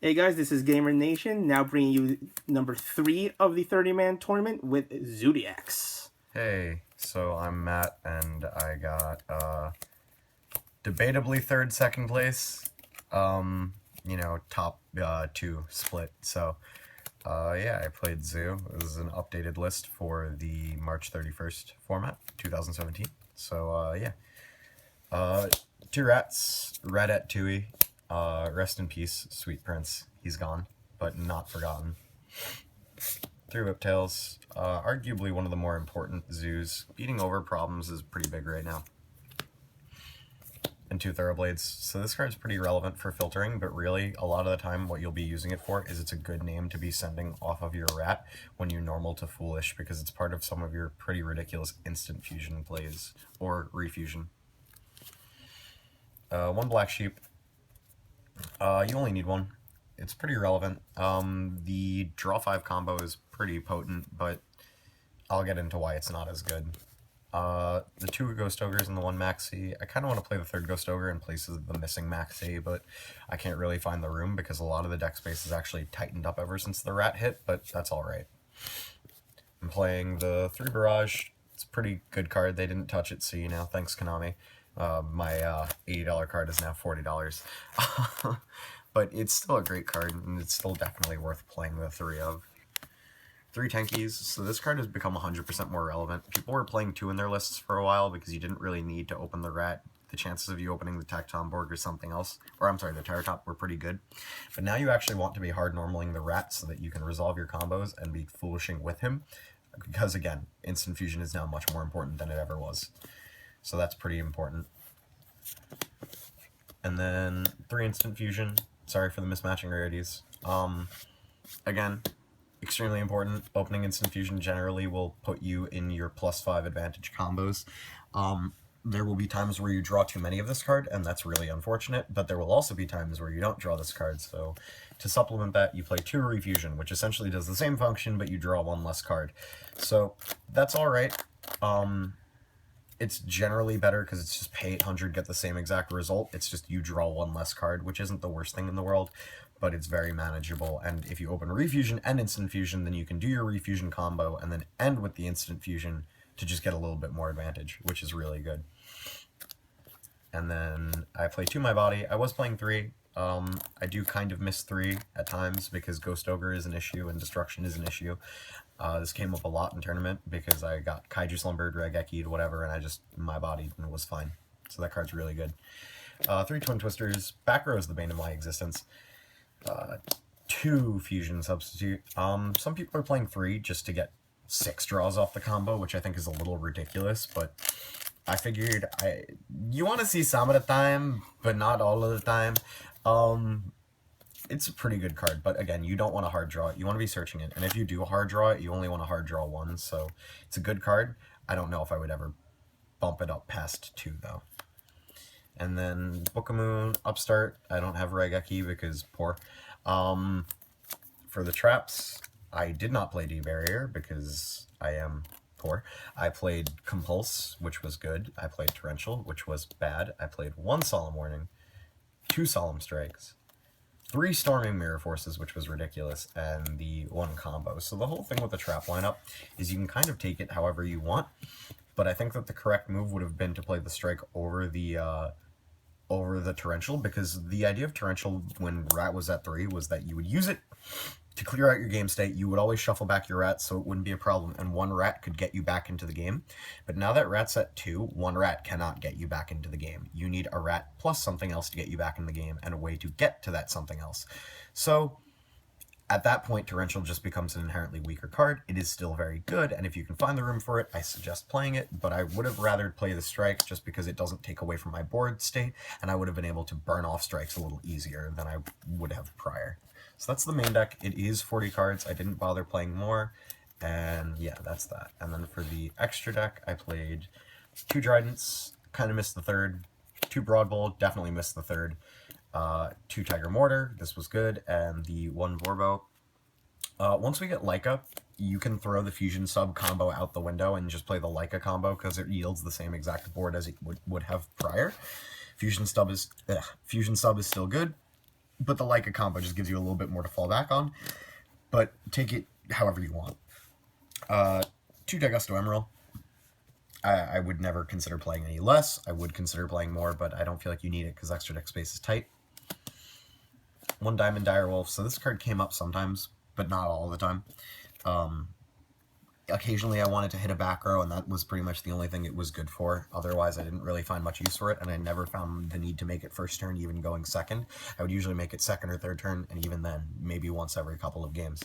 Hey guys, this is Gamer Nation, now bringing you number 3 of the 30-man tournament with Zoodiacs. Hey, so I'm Matt, and I got debatably third, second place. Top two split. So, yeah, I played Zoo. This is an updated list for the March 31st format, 2017. So, yeah. Uh, Two rats, Red at Tui. Rest in peace, Sweet Prince. He's gone, but not forgotten. Three Whiptails, arguably one of the more important zoos. Beating over problems is pretty big right now. And two Thoroughblades. So this card's pretty relevant for filtering, but really, a lot of the time what you'll be using it for is it's a good name to be sending off of your rat when you're normal to foolish, because it's part of some of your pretty ridiculous instant fusion plays, or refusion. One Black Sheep. You only need one. It's pretty relevant. The draw 5 combo is pretty potent, but I'll get into why it's not as good. The two Ghost Ogres and the one Maxi. I kind of want to play the third Ghost Ogre in place of the missing Maxi, but I can't really find the room because a lot of the deck space is actually tightened up ever since the rat hit, but that's alright. I'm playing the 3 Barrage. It's a pretty good card. They didn't touch it, so you know, thanks Konami. My $80 card is now $40. But it's still a great card, and it's still definitely worth playing the 3 of. 3 Tenkies, so this card has become 100% more relevant. People were playing 2 in their lists for a while because you didn't really need to open the rat. The chances of you opening the Tectomborg or something else, or I'm sorry, the Terratop were pretty good. But now you actually want to be hard normaling the rat so that you can resolve your combos and be foolishing with him. Because again, instant fusion is now much more important than it ever was. So that's pretty important. And then 3 instant fusion. Sorry for the mismatching rarities. Again, extremely important. Opening instant fusion generally will put you in your +5 advantage combos. There will be times where you draw too many of this card, and that's really unfortunate, but there will also be times where you don't draw this card, so to supplement that, you play 2 Refusion, which essentially does the same function, but you draw 1 less card. So, that's alright. It's generally better because it's just pay 800, get the same exact result. It's just you draw 1 less card, which isn't the worst thing in the world, but it's very manageable. And if you open Refusion and Instant Fusion, then you can do your Refusion combo and then end with the Instant Fusion to just get a little bit more advantage, which is really good. And then I play 2 My Body. I was playing 3. I do kind of miss 3 at times because Ghost Ogre is an issue and Destruction is an issue. This came up a lot in tournament because I got Kaiju Slumbered, Regeki'd, whatever, and I just My Body and it was fine. So that card's really good. 3 Twin Twisters. Back row is the bane of my existence. 2 Fusion Substitute. Some people are playing 3 just to get 6 draws off the combo, which I think is a little ridiculous, but I figured you want to see some of the time, but not all of the time. It's a pretty good card, but again, you don't want to hard draw it. You want to be searching it, and if you do hard draw it, you only want to hard draw 1, so it's a good card. I don't know if I would ever bump it up past 2, though. And then Book of Moon, Upstart. I don't have Regeki because poor. For the traps, I did not play D-Barrier because I am poor. I played Compulse, which was good. I played Torrential, which was bad. I played 1 Solemn Warning, 2 Solemn Strikes, 3 Storming Mirror Forces, which was ridiculous, and the 1 combo. So the whole thing with the trap lineup is you can kind of take it however you want, but I think that the correct move would have been to play the Strike over the Torrential, because the idea of Torrential when Rat was at 3 was that you would use it to clear out your game state. You would always shuffle back your Rat, so it wouldn't be a problem, and 1 Rat could get you back into the game. But now that Rat's at 2, 1 Rat cannot get you back into the game. You need a Rat plus something else to get you back in the game, and a way to get to that something else. So at that point, Torrential just becomes an inherently weaker card. It is still very good, and if you can find the room for it, I suggest playing it, but I would have rather play the Strike just because it doesn't take away from my board state, and I would have been able to burn off Strikes a little easier than I would have prior. So that's the main deck. It is 40 cards. I didn't bother playing more, and yeah, that's that. And then for the extra deck, I played 2 Dridents, kind of missed the 3rd, 2 Broadbowl, definitely missed the 3rd, 2 Tiger Mortar, this was good, and the 1 Vorbo. Once we get Leica, you can throw the Fusion Sub combo out the window and just play the Leica combo because it yields the same exact board as it would have prior. Fusion Sub is still good. but the Leica combo just gives you a little bit more to fall back on. But take it however you want. 2 Dagusto Emerald. I would never consider playing any less. I would consider playing more, but I don't feel like you need it because extra deck space is tight. 1 Diamond Direwolf. So this card came up sometimes, but not all the time. Occasionally I wanted to hit a back row, and that was pretty much the only thing it was good for. Otherwise, I didn't really find much use for it, and I never found the need to make it first turn, even going second. I would usually make it second or third turn, and even then, maybe once every couple of games.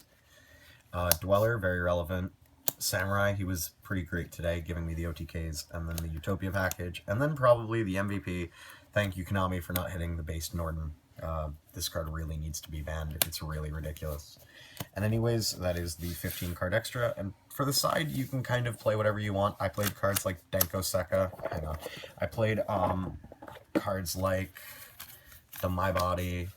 Dweller, very relevant. Samurai, he was pretty great today, giving me the OTKs, and then the Utopia package, and then probably the MVP. Thank you, Konami, for not hitting the base Norden. This card really needs to be banned. It's really ridiculous. And anyways, that is the 15 card extra, and for the side, you can kind of play whatever you want. I played cards like Denko Sekka. Hang on. I played cards like the My Body.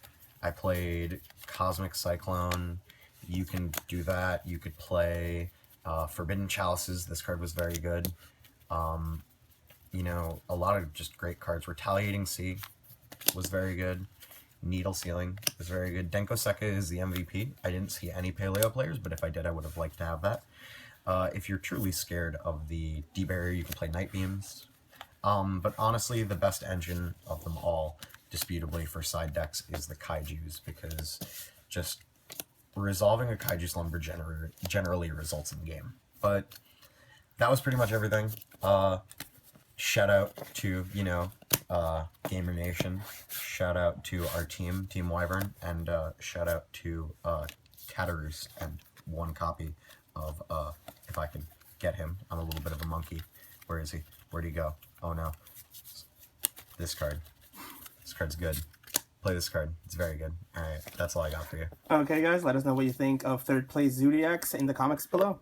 I played Cosmic Cyclone. You can do that. You could play Forbidden Chalices. This card was very good. You know, a lot of just great cards. Retaliating Sea was very good. Needle Sealing is very good. Denko Sekka is the MVP. I didn't see any Paleo players, but if I did, I would have liked to have that. If you're truly scared of the D-Barrier, you can play Night Beams. But honestly, the best engine of them all, disputably for side decks, is the Kaijus, because just resolving a Kaiju Slumber generally results in game. But that was pretty much everything. Shout out to, you know, Gamer Nation. Shout out to our team, Team Wyvern, and shout out to Cataroost, and 1 copy of, if I can get him, I'm a little bit of a monkey. Where is he? Where'd he go? Oh no. This card. This card's good. Play this card. It's very good. Alright, that's all I got for you. Okay, guys, let us know what you think of third place Zoodiacs in the comments below.